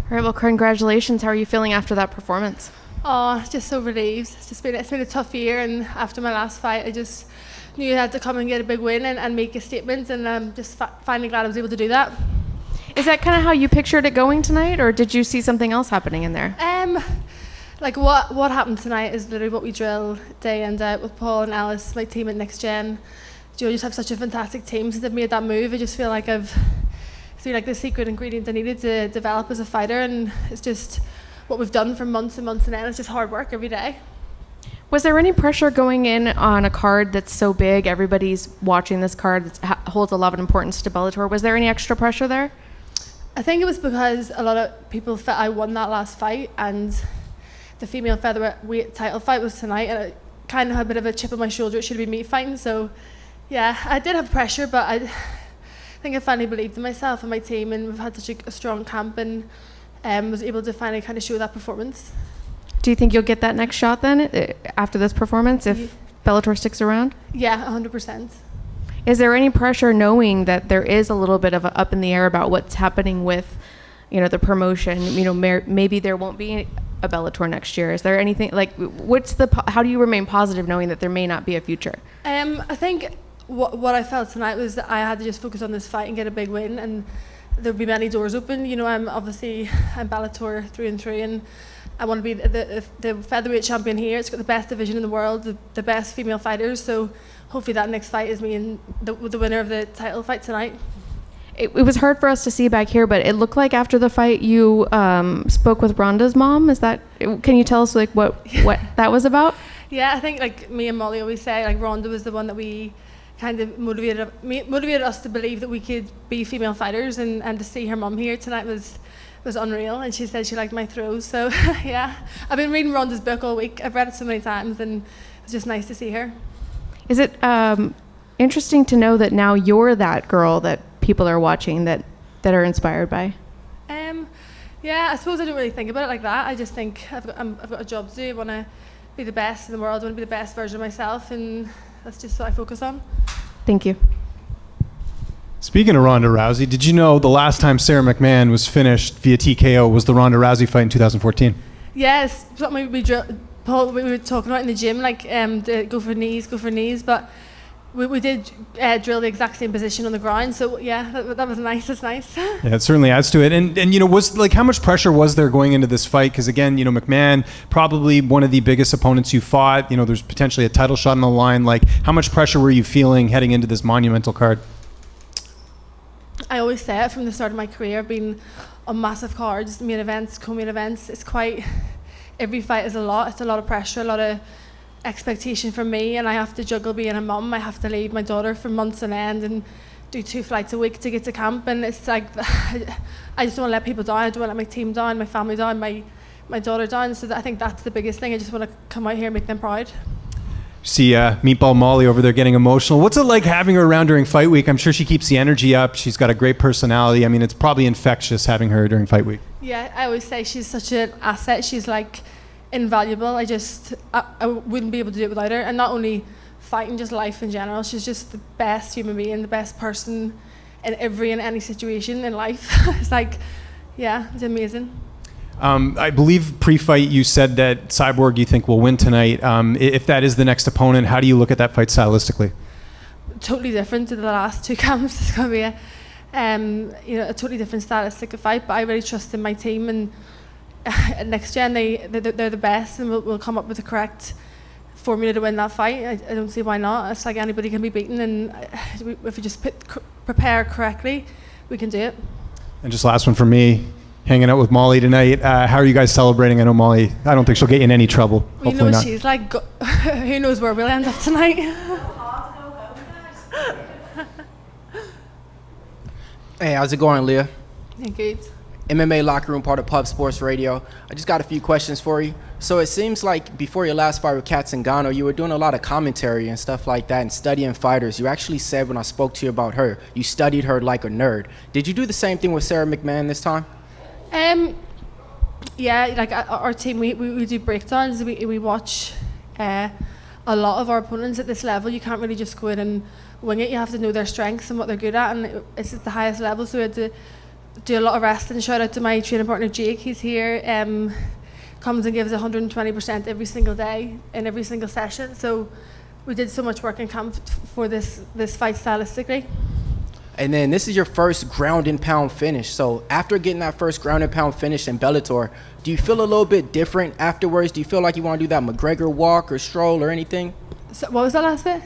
All right, well, congratulations. How are you feeling after that performance? Oh, just so relieved. It's been a tough year, and after my last fight, I just knew I had to come and get a big win and make a statement, and I'm just finally glad I was able to do that. Is that kind of how you pictured it going tonight, or did you see something else happening in there? Like what happened tonight is literally what we drill day in, day out with Paul and Alice, my team at Next Gen. You just have such a fantastic team. Since I've made that move, I just feel like it's like the secret ingredient I needed to develop as a fighter, and it's just what we've done for months and months and then it's just hard work every day. Was there any pressure going in on a card that's so big, everybody's watching this card that holds a lot of importance to Bellator? Was there any extra pressure there? I think it was because a lot of people felt I won that last fight, and the female featherweight title fight was tonight, and I kind of had a bit of a chip on my shoulder. It should have been me fighting, so yeah, I did have pressure, but I think I finally believed in myself and my team, and we've had such a strong camp, and was able to finally kind of show that performance. Do you think you'll get that next shot then after this performance if Bellator sticks around? Yeah, 100%. Is there any pressure knowing that there is a little bit of a up in the air about what's happening with, the promotion? Maybe there won't be a Bellator next year. Is there anything how do you remain positive knowing that there may not be a future? I think what I felt tonight was that I had to just focus on this fight and get a big win, and there'll be many doors open. I'm Bellator through and through, and I want to be the featherweight champion here. It's got the best division in the world, the best female fighters, so hopefully that next fight is me and the winner of the title fight tonight. It was hard for us to see back here, but it looked like after the fight you spoke with Rhonda's mom. Can you tell us what that was about? Yeah, I think me and Molly always say Rhonda was the one that we kind of motivated us to believe that we could be female fighters, and to see her mum here tonight was unreal, and she said she liked my throws, so yeah. I've been reading Rhonda's book all week. I've read it so many times, and it's just nice to see her. Is it interesting to know that now you're that girl that people are watching that are inspired by? Yeah, I suppose I don't really think about it like that. I just think I've got a job to do. I want to be the best in the world. I want to be the best version of myself, and that's just what I focus on. Thank you. Speaking of Ronda Rousey, did you know the last time Sara McMann was finished via TKO was the Ronda Rousey fight in 2014? Yes, something we were talking about in the gym, go for knees, but we did drill the exact same position on the ground, so yeah, that was nice. That's nice. Yeah, it certainly adds to it. And was how much pressure was there going into this fight? Because again, McMann, probably one of the biggest opponents you fought. There's potentially a title shot on the line. How much pressure were you feeling heading into this monumental card? I always say it from the start of my career, being on massive cards, main events, co-main events. Every fight is a lot. It's a lot of pressure, a lot of expectation from me, and I have to juggle being a mum. I have to leave my daughter for months on end and do 2 flights a week to get to camp, and it's I just don't want to let people down. I don't want to let my team down, my family down, my daughter down. So I think that's the biggest thing. I just want to come out here and make them proud. See Meatball Molly over there getting emotional. What's it like having her around during fight week? I'm sure she keeps the energy up. She's got a great personality. I mean, it's probably infectious having her during fight week. Yeah, I always say she's such an asset. She's invaluable. I wouldn't be able to do it without her. And not only fighting, just life in general. She's just the best human being, the best person in any situation in life. It's amazing. I believe pre-fight you said that Cyborg you think will win tonight. If that is the next opponent, how do you look at that fight stylistically? Totally different to the last 2 camps. It's going to be a totally different stylistic of fight, but I really trust in my team, and at Next Gen they're the best, and we'll come up with the correct formula to win that fight. I don't see why not. It's anybody can be beaten, and if we just prepare correctly, we can do it. And just last one for me. Hanging out with Molly tonight. How are you guys celebrating? I know Molly, I don't think she'll get you in any trouble. Well, hopefully not. She's who knows where we'll end up tonight. Hey, how's it going, Leah? Yeah, good. MMA Locker Room, part of Pub Sports Radio. I just got a few questions for you. So it seems like before your last fight with Kat Zingano, you were doing a lot of commentary and stuff like that and studying fighters. You actually said when I spoke to you about her, you studied her like a nerd. Did you do the same thing with Sara McMann this time? Yeah, our team, we do breakdowns. We watch a lot of our opponents at this level. You can't really just go in and wing it. You have to know their strengths and what they're good at, and it's at the highest level. So we had to do a lot of wrestling. Shout out to my training partner Jake. He's here. Comes and gives 120% every single day in every single session. So we did so much work in camp for this fight stylistically. And then this is your first ground and pound finish. So after getting that first ground and pound finish in Bellator, do you feel a little bit different afterwards? Do you feel like you want to do that McGregor walk or stroll or anything? So what was that last bit?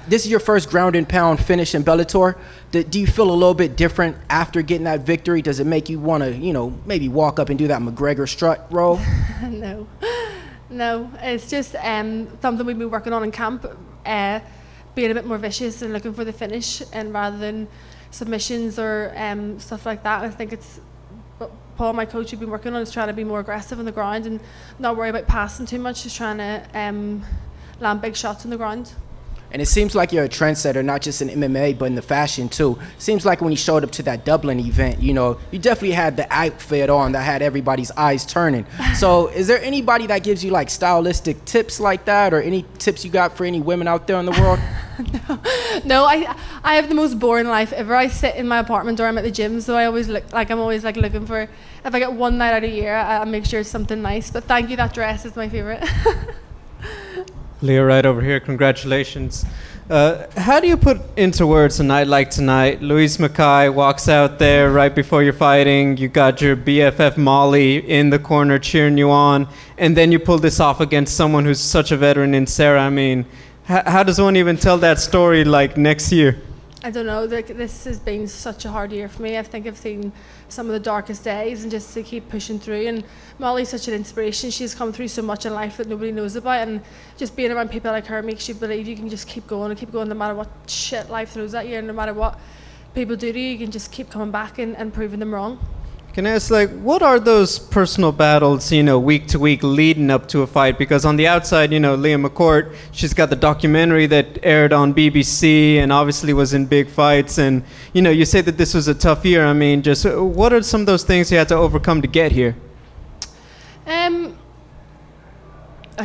This is your first ground and pound finish in Bellator. Do you feel a little bit different after getting that victory? Does it make you want to, maybe walk up and do that McGregor strut roll? No. It's just something we've been working on in camp. Being a bit more vicious and looking for the finish, and rather than submissions or stuff like that. I think it's what Paul, my coach, have been working on, is trying to be more aggressive on the ground and not worry about passing too much, just trying to land big shots on the ground. And it seems like you're a trendsetter, not just in MMA, but in the fashion too. Seems like when you showed up to that Dublin event, you definitely had the outfit on that had everybody's eyes turning. So is there anybody that gives you like stylistic tips like that, or any tips you got for any women out there in the world? No, I have the most boring life ever. I sit in my apartment or I'm at the gym, so I'm always looking for, if I get one night out a year, I make sure it's something nice. But thank you, that dress is my favorite. Leah, right over here, congratulations. How do you put into words a night like tonight? Louise Mackay walks out there right before you're fighting. You got your BFF Molly in the corner cheering you on, and then you pull this off against someone who's such a veteran in Sara. I mean, how does one even tell that story like next year? I don't know. This has been such a hard year for me. I think I've seen some of the darkest days, and just to keep pushing through. And Molly's such an inspiration. She's come through so much in life that nobody knows about, and just being around people like her makes you believe you can just keep going no matter what shit life throws at you, and no matter what people do to you, you can just keep coming back and proving them wrong. Can I ask, what are those personal battles, week to week leading up to a fight? Because on the outside, Leah McCourt, she's got the documentary that aired on BBC and obviously was in big fights. And, you say that this was a tough year. I mean, just what are some of those things you had to overcome to get here? I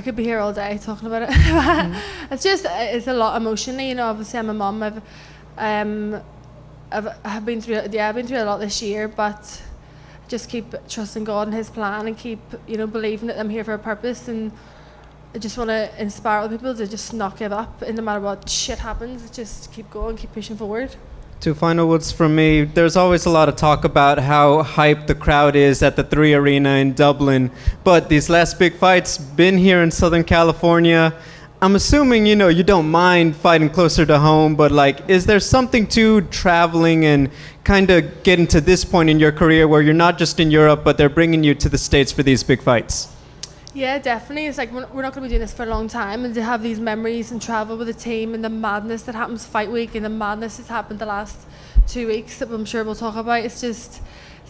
could be here all day talking about it. It's a lot emotionally. Obviously I'm a mum. I've been through a lot this year, but just keep trusting God and His plan, and keep believing that I'm here for a purpose. And I just want to inspire other people to just not give up, and no matter what shit happens, just keep going, keep pushing forward. Two final words from me. There's always a lot of talk about how hyped the crowd is at the 3 Arena in Dublin, but these last big fights been here in Southern California. I'm assuming you don't mind fighting closer to home, but is there something to traveling and kind of getting to this point in your career where you're not just in Europe, but they're bringing you to the States for these big fights? Yeah, definitely. It's we're not going to be doing this for a long time, and to have these memories and travel with the team, and the madness that happens fight week, and the madness that's happened the last 2 weeks that I'm sure we'll talk about. It's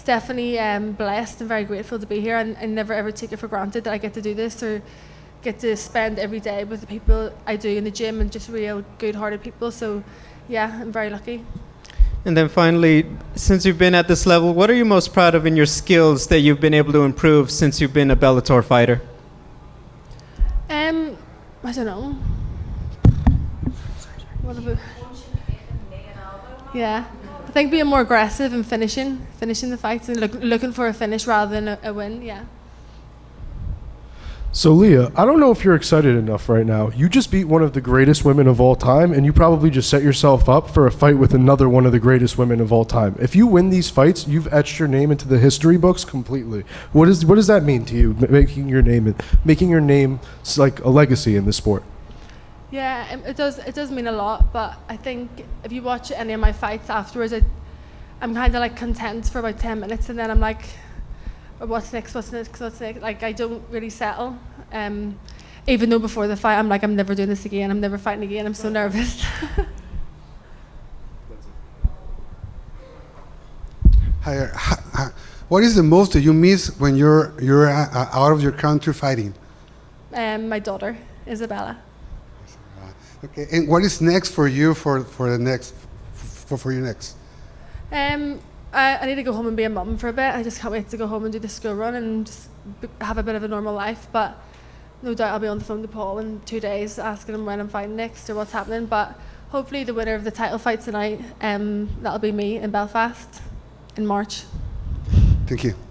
definitely blessed and very grateful to be here, and never ever take it for granted that I get to do this, or get to spend every day with the people I do in the gym, and just real good-hearted people. So yeah, I'm very lucky. And then finally, since you've been at this level, what are you most proud of in your skills that you've been able to improve since you've been a Bellator fighter? I don't know. What about? Yeah, I think being more aggressive and finishing the fights, and looking for a finish rather than a win. Yeah. So Leah, I don't know if you're excited enough right now. You just beat one of the greatest women of all time, and you probably just set yourself up for a fight with another one of the greatest women of all time. If you win these fights, you've etched your name into the history books completely. What does that mean to you, making your name like a legacy in the sport? Yeah, it does mean a lot, but I think if you watch any of my fights afterwards, I'm kind of content for about 10 minutes, and then I'm like, what's next? I don't really settle. Even though before the fight, I'm like, I'm never doing this again. I'm never fighting again. I'm so nervous. Hi, what is the most that you miss when you're out of your country fighting? My daughter, Isabella. Okay, and what is next for you for your next? I need to go home and be a mum for a bit. I just can't wait to go home and do the school run and just have a bit of a normal life. But no doubt I'll be on the phone to Paul in 2 days asking him when I'm fighting next or what's happening. But hopefully the winner of the title fight tonight, that'll be me in Belfast. in March. Thank you.